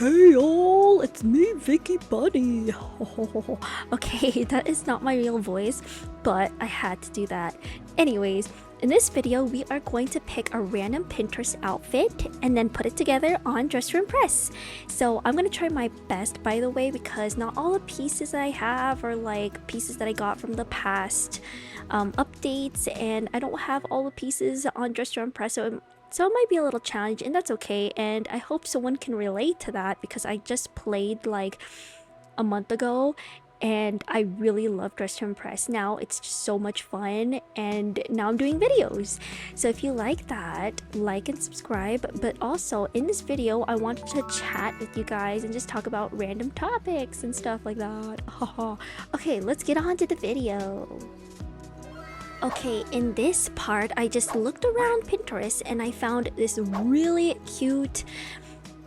Hey all, it's me, Vicky Bunny. Okay, that is not my real voice, but I had to do that. Anyways, in this video, we are going to pick a random Pinterest outfit and then put it together on Dress to Impress. So I'm gonna try my best, by the way, because not all the pieces I have are like pieces that I got from the past updates, and I don't have all the pieces on Dress to Impress, so it might be a little challenge, and that's okay. And I hope someone can relate to that because I just played like a month ago and I really love Dress to Impress. Now it's just so much fun, and now I'm doing videos. So if you like that, like and subscribe. But also in this video, I wanted to chat with you guys and just talk about random topics and stuff like that. Okay, let's get on to the video. Okay, in this part, I just looked around Pinterest and I found this really cute,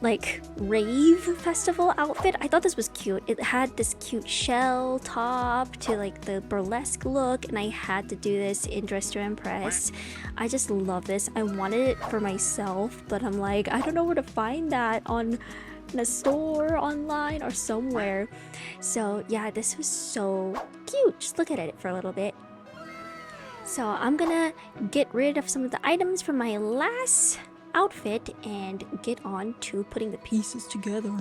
like, rave festival outfit. I thought this was cute. It had this cute shell top to like the burlesque look, and I had to do this in Dress to Impress. I just love this. I wanted it for myself, but I'm like, I don't know where to find that in a store, online, or somewhere. So yeah, this was so cute. Just look at it for a little bit. So I'm gonna get rid of some of the items from my last outfit and get on to putting the pieces together.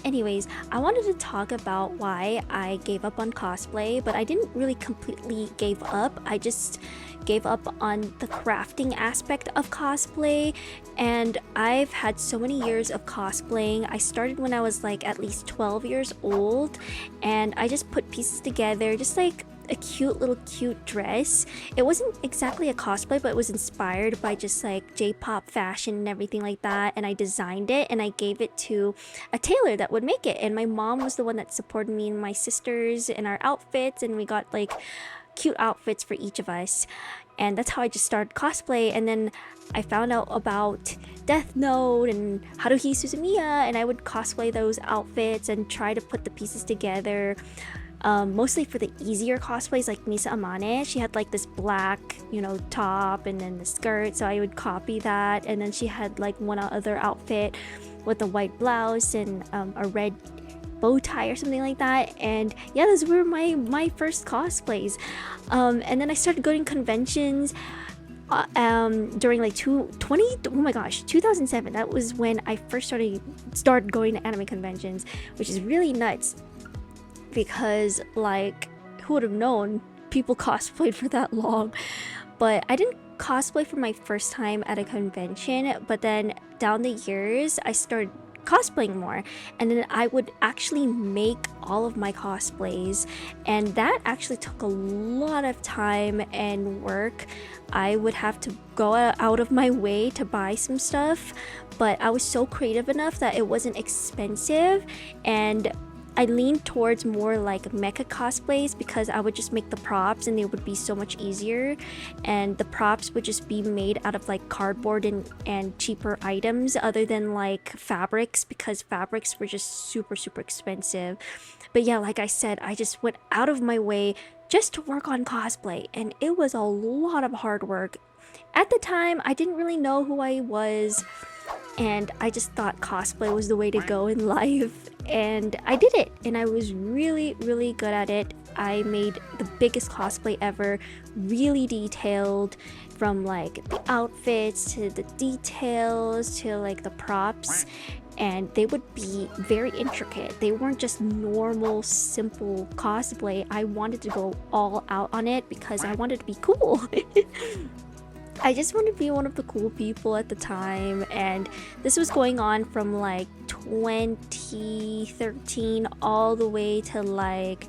Anyways, I wanted to talk about why I gave up on cosplay, but I didn't really completely give up. I just gave up on the crafting aspect of cosplay, and I've had so many years of cosplaying. I started when I was like at least 12 years old, and I just put pieces together just like a cute dress. It wasn't exactly a cosplay, but it was inspired by just like J-pop fashion and everything like that, and I designed it and I gave it to a tailor that would make it, and my mom was the one that supported me and my sisters in our outfits, and we got like cute outfits for each of us. And that's how I just started cosplay. And then I found out about Death Note and Haruhi Suzumiya, and I would cosplay those outfits and try to put the pieces together. Mostly for the easier cosplays, like Misa Amane. She had like this black, top and then the skirt, so I would copy that. And then she had like one other outfit with a white blouse and a red bow tie or something like that. And yeah, those were my first cosplays. And then I started going to conventions during like 2007. That was when I first started going to anime conventions, which is really nuts. Because like, who would have known people cosplayed for that long? But I didn't cosplay for my first time at a convention, but then down the years I started cosplaying more, and then I would actually make all of my cosplays, and that actually took a lot of time and work. I would have to go out of my way to buy some stuff, but I was so creative enough that it wasn't expensive, and I leaned towards more like mecha cosplays because I would just make the props and they would be so much easier, and the props would just be made out of like cardboard and cheaper items other than like fabrics, because fabrics were just super expensive. But yeah, like I said, I just went out of my way just to work on cosplay, and it was a lot of hard work. At the time, I didn't really know who I was, and I just thought cosplay was the way to go in life, and I did it, and I was really good at it. I made the biggest cosplay ever, really detailed, from like the outfits to the details to like the props, and they would be very intricate. They weren't just normal simple cosplay. I wanted to go all out on it because I wanted to be cool. I just wanted to be one of the cool people at the time, and this was going on from like 2013 all the way to like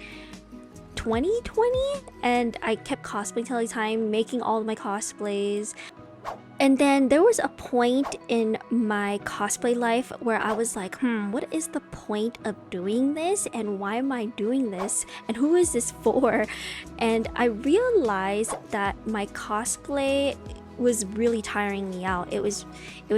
2020, and I kept cosplaying till the time, making all of my cosplays. And then there was a point in my cosplay life where I was like, what is the point of doing this, and why am I doing this, and who is this for? And I realized that my cosplay was really tiring me out. It was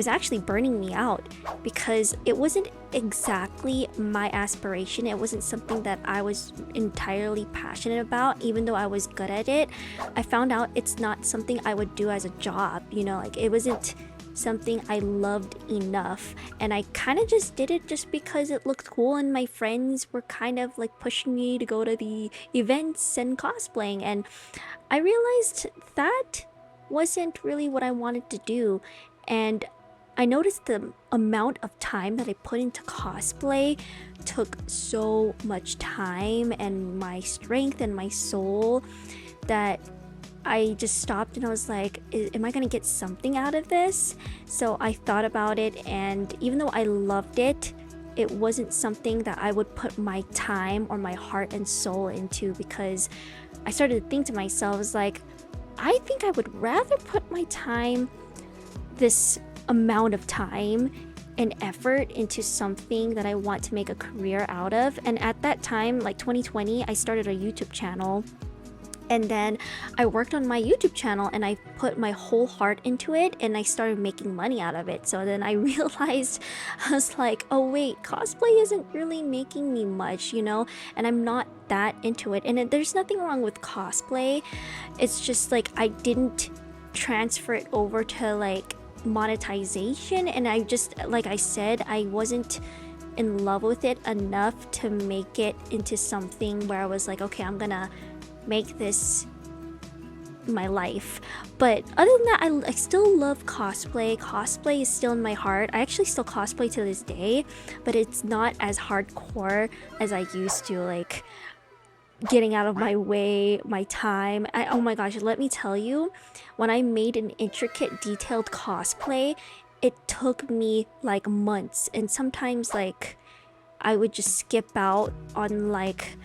actually burning me out because it wasn't exactly my aspiration. It wasn't something that I was entirely passionate about, even though I was good at it. I found out it's not something I would do as a job, like it wasn't something I loved enough, and I kind of just did it just because it looked cool, and my friends were kind of like pushing me to go to the events and cosplaying, and I realized that wasn't really what I wanted to do. And I noticed the amount of time that I put into cosplay took so much time and my strength and my soul that I just stopped and I was like, am I gonna get something out of this? So I thought about it, and even though I loved it, it wasn't something that I would put my time or my heart and soul into, because I started to think to myself, I was like, I think I would rather put my time, this amount of time and effort, into something that I want to make a career out of. And at that time, like 2020, I started a YouTube channel. And then I worked on my YouTube channel and I put my whole heart into it and I started making money out of it. So then I realized, I was like, oh wait, cosplay isn't really making me much, you know, and I'm not that into it. And there's nothing wrong with cosplay. It's just like I didn't transfer it over to like monetization, and I just, like I said, I wasn't in love with it enough to make it into something where I was like, okay, I'm gonna make this my life. But other than that, I still love cosplay. Cosplay is still in my heart. I actually still cosplay to this day, but it's not as hardcore as I used to, like getting out of my way, my time. Oh my gosh, let me tell you, when I made an intricate, detailed cosplay, it took me like months, and sometimes like I would just skip out on like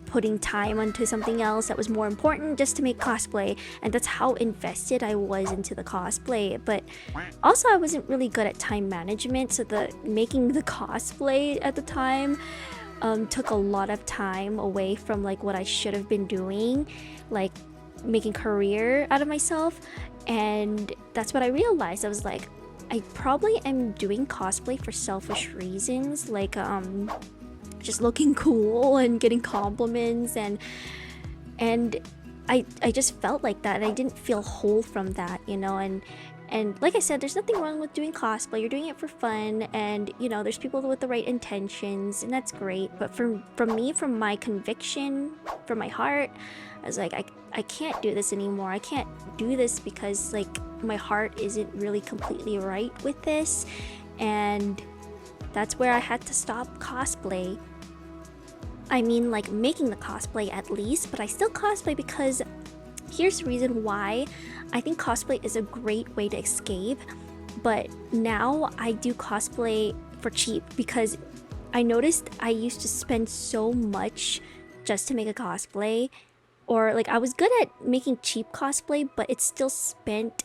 putting time onto something else that was more important just to make cosplay, and that's how invested I was into the cosplay. But also I wasn't really good at time management, so the making the cosplay at the time took a lot of time away from like what I should have been doing, like making career out of myself. And that's what I realized. I was like, I probably am doing cosplay for selfish reasons, like just looking cool and getting compliments, and I just felt like that, and I didn't feel whole from that, you know. And like I said, there's nothing wrong with doing cosplay. You're doing it for fun, and you know, there's people with the right intentions, and that's great. But from me, from my conviction, from my heart, I was like, I can't do this anymore. I can't do this because like my heart isn't really completely right with this, and that's where I had to stop cosplay. I mean, like making the cosplay at least, but I still cosplay because here's the reason why. I think cosplay is a great way to escape, but now I do cosplay for cheap because I noticed I used to spend so much just to make a cosplay, or like I was good at making cheap cosplay, but it still spent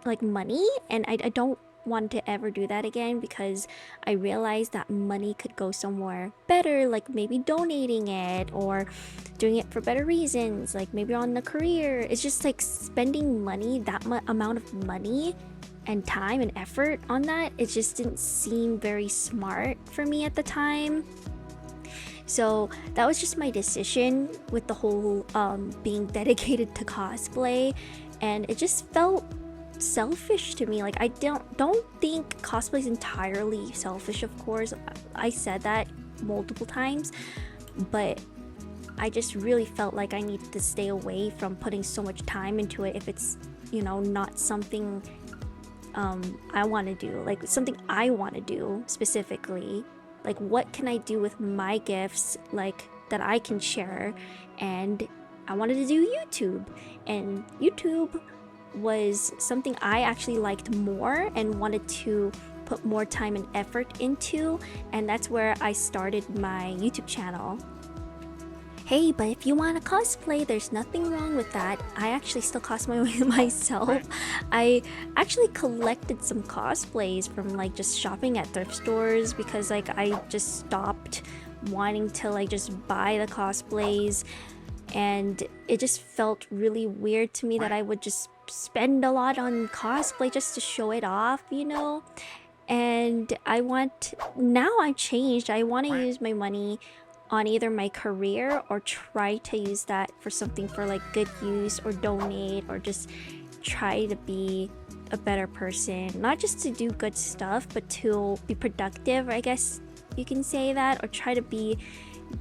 like money, and I don't want to ever do that again, because I realized that money could go somewhere better, like maybe donating it or doing it for better reasons, like maybe on a career. It's just like spending money, that amount of money and time and effort on that, it just didn't seem very smart for me at the time. So that was just my decision with the whole being dedicated to cosplay, and it just felt selfish to me. Like I don't think cosplay is entirely selfish, of course. I said that multiple times, but I just really felt like I needed to stay away from putting so much time into it if it's, you know, not something I want to do, like something I want to do specifically. Like what can I do with my gifts, like that I can share? And I wanted to do YouTube, and YouTube was something I actually liked more and wanted to put more time and effort into, and that's where I started my YouTube channel. Hey, but if you want to cosplay, there's nothing wrong with that. I actually still cosplay myself. I actually collected some cosplays from like just shopping at thrift stores, because like I just stopped wanting to like just buy the cosplays, and it just felt really weird to me that I would just spend a lot on cosplay just to show it off, you know. And now I've changed. I want to use my money on either my career or try to use that for something for like good use, or donate, or just try to be a better person, not just to do good stuff, but to be productive, I guess you can say that, or try to be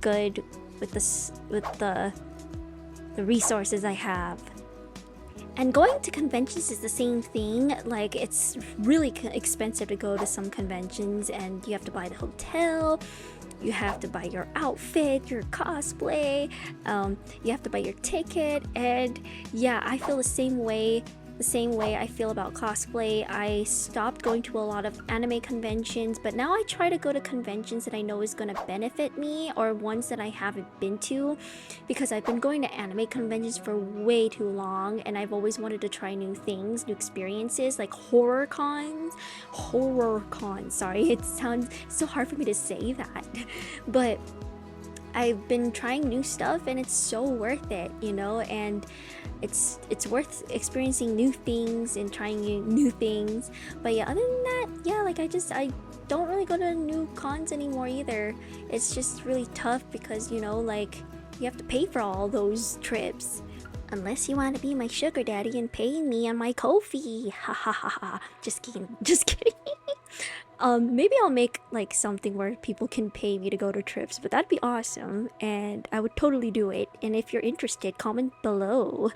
good with the resources I have. And going to conventions is the same thing. Like, it's really expensive to go to some conventions, and you have to buy the hotel, you have to buy your outfit, your cosplay, you have to buy your ticket. And yeah, I feel the same way I feel about cosplay. I stopped going to a lot of anime conventions, but now I try to go to conventions that I know is going to benefit me, or ones that I haven't been to, because I've been going to anime conventions for way too long, and I've always wanted to try new things, new experiences, like horror cons, sorry, it sounds so hard for me to say that, but I've been trying new stuff, and it's so worth it, you know, and it's worth experiencing new things and trying new things. But yeah, other than that, yeah, like I don't really go to new cons anymore either. It's just really tough because, you know, like, you have to pay for all those trips. Unless you want to be my sugar daddy and pay me on my Ko-fi. Ha ha ha ha. Just kidding. Just kidding. Maybe I'll make like something where people can pay me to go to trips, but that'd be awesome, and I would totally do it. And if you're interested, comment below.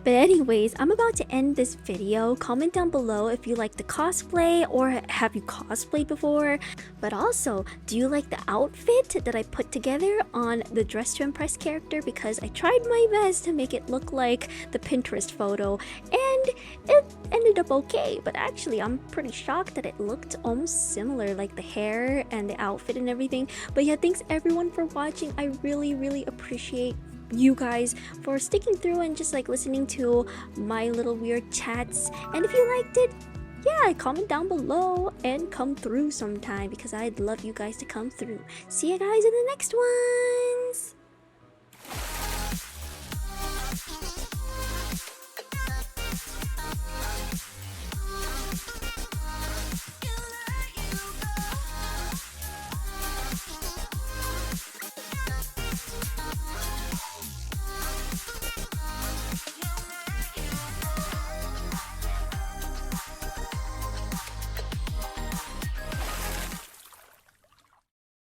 But anyways, I'm about to end this video. Comment down below if you like the cosplay, or have you cosplayed before? But also, do you like the outfit that I put together on the Dress to Impress character? Because I tried my best to make it look like the Pinterest photo, and it ended up okay. But actually, I'm pretty shocked that it looked almost similar, like the hair and the outfit and everything. But yeah, thanks everyone for watching. I really appreciate you guys for sticking through and just like listening to my little weird chats. And if you liked it, yeah, comment down below and come through sometime, because I'd love you guys to come through. See you guys in the next one.